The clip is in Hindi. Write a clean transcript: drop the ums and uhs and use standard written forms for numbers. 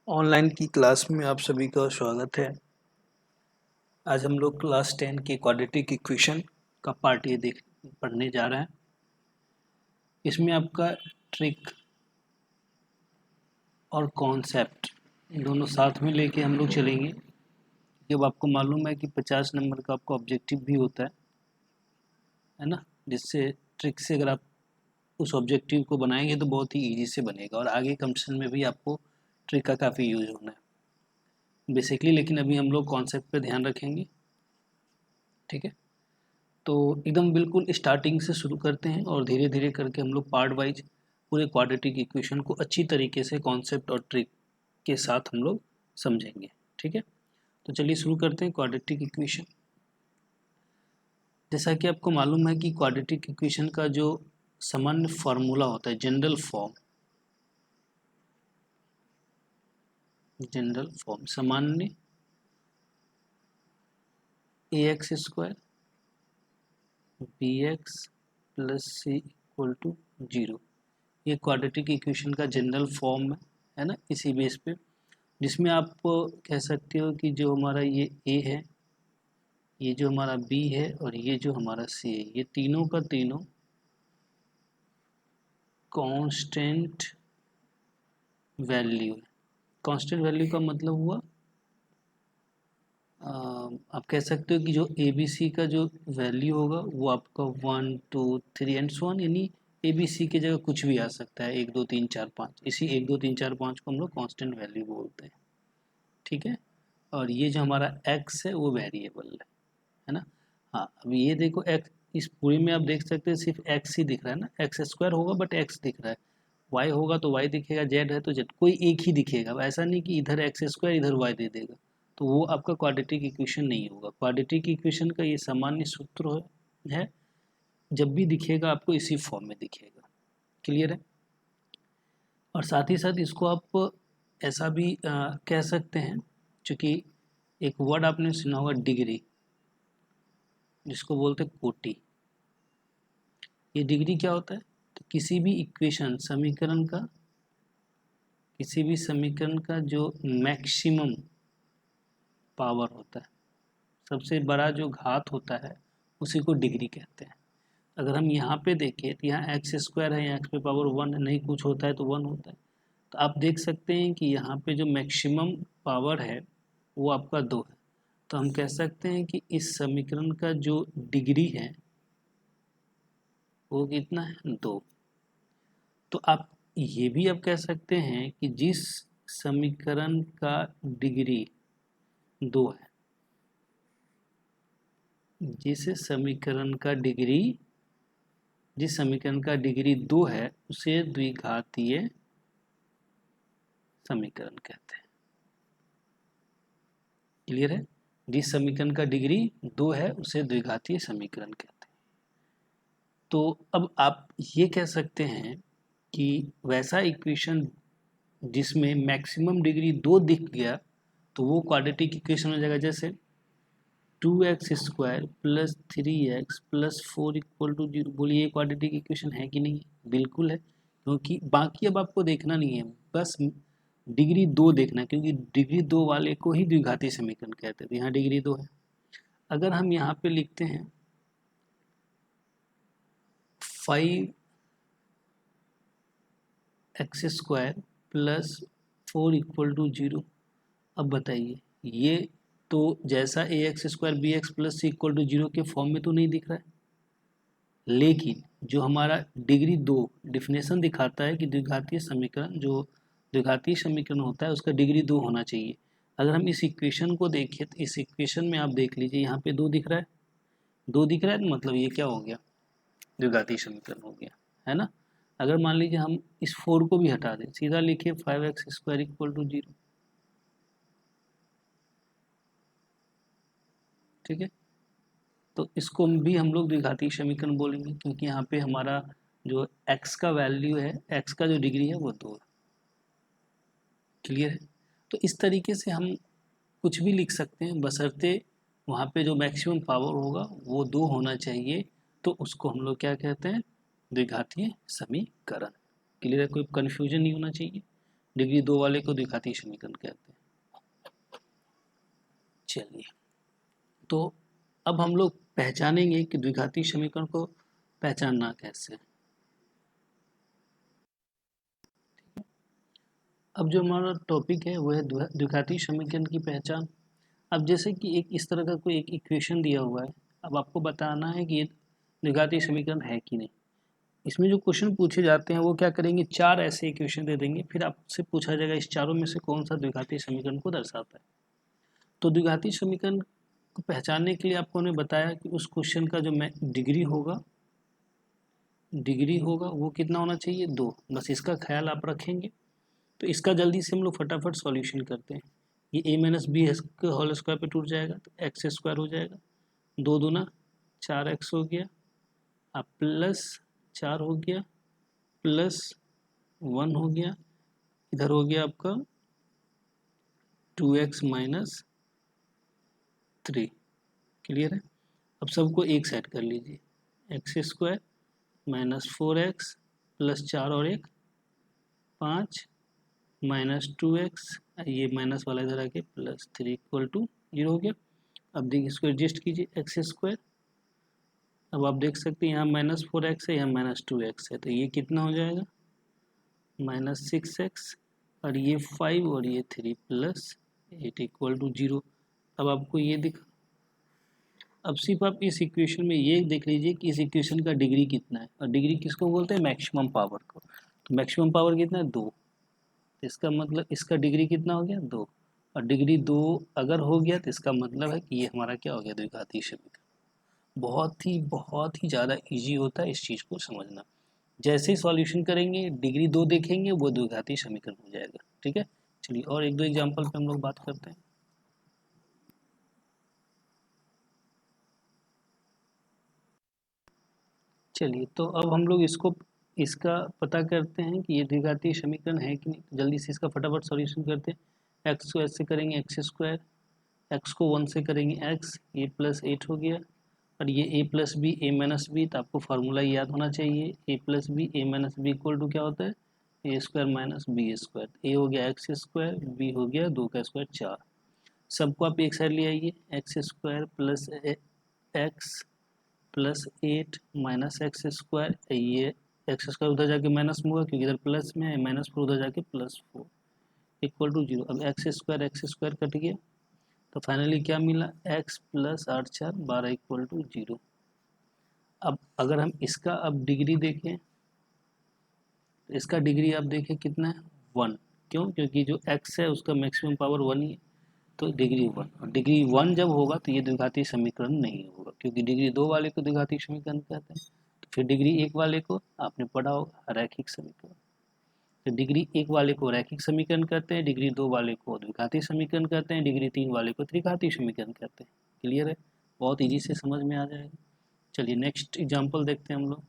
ऑनलाइन की क्लास में आप सभी का स्वागत है। आज हम लोग क्लास 10 के क्वाड्रेटिक इक्वेशन का पार्ट ये पढ़ने जा रहे हैं। इसमें आपका ट्रिक और कॉन्सेप्ट दोनों साथ में लेके हम लोग चलेंगे। जब आपको मालूम है कि 50 नंबर का आपका ऑब्जेक्टिव भी होता है ना, जिससे ट्रिक से अगर आप उस ऑब्जेक्टिव को बनाएंगे तो बहुत ही ईजी से बनेगा और आगे कंपटीशन में भी आपको ट्रिक का काफ़ी यूज होना है बेसिकली। लेकिन अभी हम लोग कॉन्सेप्ट पे ध्यान रखेंगे, ठीक है। तो एकदम बिल्कुल स्टार्टिंग से शुरू करते हैं और धीरे धीरे करके हम लोग पार्ट वाइज पूरे क्वाड्रेटिक इक्वेशन को अच्छी तरीके से कॉन्सेप्ट और ट्रिक के साथ हम लोग समझेंगे, ठीक है। तो चलिए शुरू करते हैं क्वाड्रेटिक इक्वेशन। जैसा कि आपको मालूम है कि क्वाड्रेटिक इक्वेशन का जो सामान्य फार्मूला होता है, जनरल फॉर्म सामान्य ax square bx plus C equal to 0, ये क्वाड्रेटिक इक्वेशन का जनरल फॉर्म है ना। इसी बेस पे जिसमें आप कह सकते हो कि जो हमारा ये a है, ये जो हमारा b है और ये जो हमारा c है, ये तीनों का तीनों कांस्टेंट वैल्यू है। कांस्टेंट वैल्यू का मतलब हुआ आप कह सकते हो कि जो ए बी सी का जो वैल्यू होगा वो आपका 1 2 3 एंड सो ऑन, यानी ए बी सी की जगह कुछ भी आ सकता है, 1 2 3 4 5। इसी 1 2 3 4 5 को हम लोग कांस्टेंट वैल्यू बोलते हैं, ठीक है। और ये जो हमारा x है वो वेरिएबल है ना। हाँ, अब ये देखो x, इस पूरी में आप देख सकते हैं सिर्फ x ही दिख रहा है ना, एक्स स्क्वायर होगा बट x दिख रहा है, y होगा तो y दिखेगा, z है तो z, कोई एक ही दिखेगा। ऐसा नहीं कि इधर एक्स स्क्वायर इधर y दे देगा, तो वो आपका क्वाड्रेटिक इक्वेशन नहीं होगा। क्वाड्रेटिक इक्वेशन का ये सामान्य सूत्र है, जब भी दिखेगा आपको इसी फॉर्म में दिखेगा। क्लियर है। और साथ ही साथ इसको आप ऐसा भी कह सकते हैं, चूँकि एक वर्ड आपने सुना होगा डिग्री, जिसको बोलते हैं कोटि। ये डिग्री क्या होता है? तो किसी भी इक्वेशन समीकरण का जो मैक्सिमम पावर होता है, सबसे बड़ा जो घात होता है, उसी को डिग्री कहते हैं। अगर हम यहाँ पे देखें तो यहाँ एक्स स्क्वायर है, यहाँ एक्स पे पावर 1 है, नहीं कुछ होता है तो 1 होता है। तो आप देख सकते हैं कि यहाँ पे जो मैक्सिमम पावर है वो आपका 2 है। तो हम कह सकते हैं कि इस समीकरण का जो डिग्री है वो कितना है? 2। तो आप ये भी आप कह सकते हैं कि जिस समीकरण का डिग्री 2 है, जिस समीकरण का डिग्री 2 है उसे द्विघातीय समीकरण कहते हैं। क्लियर है। जिस समीकरण का डिग्री 2 है उसे द्विघातीय समीकरण कहते हैं। तो अब आप ये कह सकते हैं कि वैसा इक्वेशन जिसमें मैक्सिमम डिग्री 2 दिख गया तो वो क्वाड्रेटिक इक्वेशन हो जाएगा। जैसे 2x square plus 3x plus 4 equal to 0। बोलिए ये क्वाड्रेटिक इक्वेशन है कि नहीं? बिल्कुल है, क्योंकि बाकी अब आपको देखना नहीं है, बस डिग्री 2 देखना है, क्योंकि डिग्री 2 वाले को ही द्विघाती समीकरण कहते हैं। तो यहाँ डिग्री 2 है। अगर हम यहाँ पे लिखते हैं 5x square plus 4 equal to 0, अब बताइए ये तो जैसा a x square b x plus C equal to 0 के फॉर्म में तो नहीं दिख रहा है, लेकिन जो हमारा डिग्री 2 डिफिनेशन दिखाता है कि द्विघातीय समीकरण होता है उसका डिग्री 2 होना चाहिए। अगर हम इस इक्वेशन को देखें तो इस इक्वेशन में आप देख लीजिए यहाँ पे 2 दिख रहा है, 2 दिख रहा है, तो मतलब ये क्या हो गया? द्विघातीय समीकरण हो गया, है ना। अगर मान लीजिए हम इस 4 को भी हटा दें, सीधा लिखिए 5x स्क्वायर इक्वल टू 0, ठीक है। तो इसको भी हम लोग द्विघातीय समीकरण बोलेंगे, क्योंकि यहाँ पे हमारा जो x का वैल्यू है, x का जो डिग्री है वो 2 है। क्लियर है। तो इस तरीके से हम कुछ भी लिख सकते हैं, बशर्ते वहाँ पे जो मैक्सिमम पावर होगा वो 2 होना चाहिए, तो उसको हम लोग क्या कहते हैं? द्विघातीय समीकरण। क्लियर है, कोई कन्फ्यूजन नहीं होना चाहिए। डिग्री 2 वाले को द्विघाती समीकरण कहते हैं। चलिए, तो अब हम लोग पहचानेंगे कि द्विघाती समीकरण को पहचानना कैसे। अब जो हमारा टॉपिक है वो है द्विघाती समीकरण की पहचान। अब जैसे कि एक इस तरह का कोई एक इक्वेशन दिया हुआ है, अब आपको बताना है कि ये द्विघाती समीकरण है कि नहीं। इसमें जो क्वेश्चन पूछे जाते हैं वो क्या करेंगे, 4 ऐसे इक्वेशन दे देंगे, फिर आपसे पूछा जाएगा इस चारों में से कौन सा द्विघाती समीकरण को दर्शाता है। तो द्विघाती समीकरण को पहचानने के लिए आपको ने बताया कि उस क्वेश्चन का जो डिग्री होगा वो कितना होना चाहिए, 2। बस इसका ख्याल आप रखेंगे। तो इसका जल्दी से हम लोग फटाफट सॉल्यूशन करते हैं। ये a माइनस बी के होल स्क्वायर पे टूट जाएगा तो एक्स स्क्वायर हो जाएगा, 2 दूना 4x हो गया, अब प्लस 4 हो गया, प्लस 1 हो गया, इधर हो गया आपका 2x माइनस 3। क्लियर है। अब सबको एक साइड कर लीजिए, x square minus 4x plus 4 और 1 5 माइनस 2x, ये माइनस वाला इधर आके प्लस 3 इक्वल टू 0 हो गया। अब देखिए इसको एडजस्ट कीजिए, एक्स स्क्वायर, अब आप देख सकते हैं यहाँ माइनस 4x है, यहाँ माइनस 2x है, तो ये कितना हो जाएगा माइनस 6x, और ये 5 और ये 3 प्लस 8 इक्वल टू 0। अब आपको ये दिख, अब सिर्फ आप इस इक्वेशन में ये देख लीजिए कि इस इक्वेशन का डिग्री कितना है, और डिग्री किसको बोलते हैं, मैक्सिमम पावर को। तो मैक्सिमम पावर कितना है, 2। इसका मतलब इसका डिग्री कितना हो गया, 2। और डिग्री 2 अगर हो गया तो इसका मतलब है कि ये हमारा क्या हो गया, द्विघाती समीकरण। बहुत ही ज़्यादा इजी होता है इस चीज़ को समझना। जैसे ही सॉल्यूशन करेंगे डिग्री 2 देखेंगे वो द्विघाती समीकरण हो जाएगा। ठीक है, चलिए और एक दो एग्जाम्पल पे हम लोग बात करते हैं। चलिए, तो अब हम लोग इसका पता करते हैं कि ये द्विघाती समीकरण है कि नहीं। तो जल्दी से इसका फटाफट सॉल्यूशन करते हैं। एक्स को ऐसे करेंगे एक्स स्क्वायर, एक्स को 1 से करेंगे एक्स, ये प्लस 8 हो गया, और ये a plus B A minus B, तो आपको फार्मूला याद होना चाहिए, a plus B A minus B equal to क्या होता है, A square minus B square. A हो गया एक्स स्क्वायर, बी हो गया 2 का स्क्वायर 4। सबको आप एक साइड ले आइए, x square plus x plus 8 minus x square, ये एक्स स्क्वायर उधर जाके माइनस में होगा क्योंकि इधर प्लस में है, माइनस 4 उधर जाके प्लस 4 इक्वल टू 0। अब एक्स स्क्वायर कट गया, तो फाइनली क्या मिला, x प्लस 8 4 12 इक्वल टू 0। अब अगर हम इसका अब डिग्री देखें, तो इसका डिग्री आप देखें कितना है, 1। क्यों, क्योंकि जो x है उसका मैक्सिमम पावर 1 ही है, तो डिग्री 1। और डिग्री 1 जब होगा तो ये द्विघाती समीकरण नहीं होगा, क्योंकि डिग्री 2 वाले को द्विघाती समीकरण कहते हैं। तो फिर डिग्री 1 वाले को आपने पढ़ा होगा रैखिक समीकरण। तो डिग्री 1 वाले को रैखिक समीकरण कहते हैं, डिग्री 2 वाले को द्विघाती समीकरण कहते हैं, डिग्री 3 वाले को त्रिघाती समीकरण कहते हैं। क्लियर है, बहुत इजी से समझ में आ जाएगा। चलिए नेक्स्ट एग्जांपल देखते हैं हम लोग।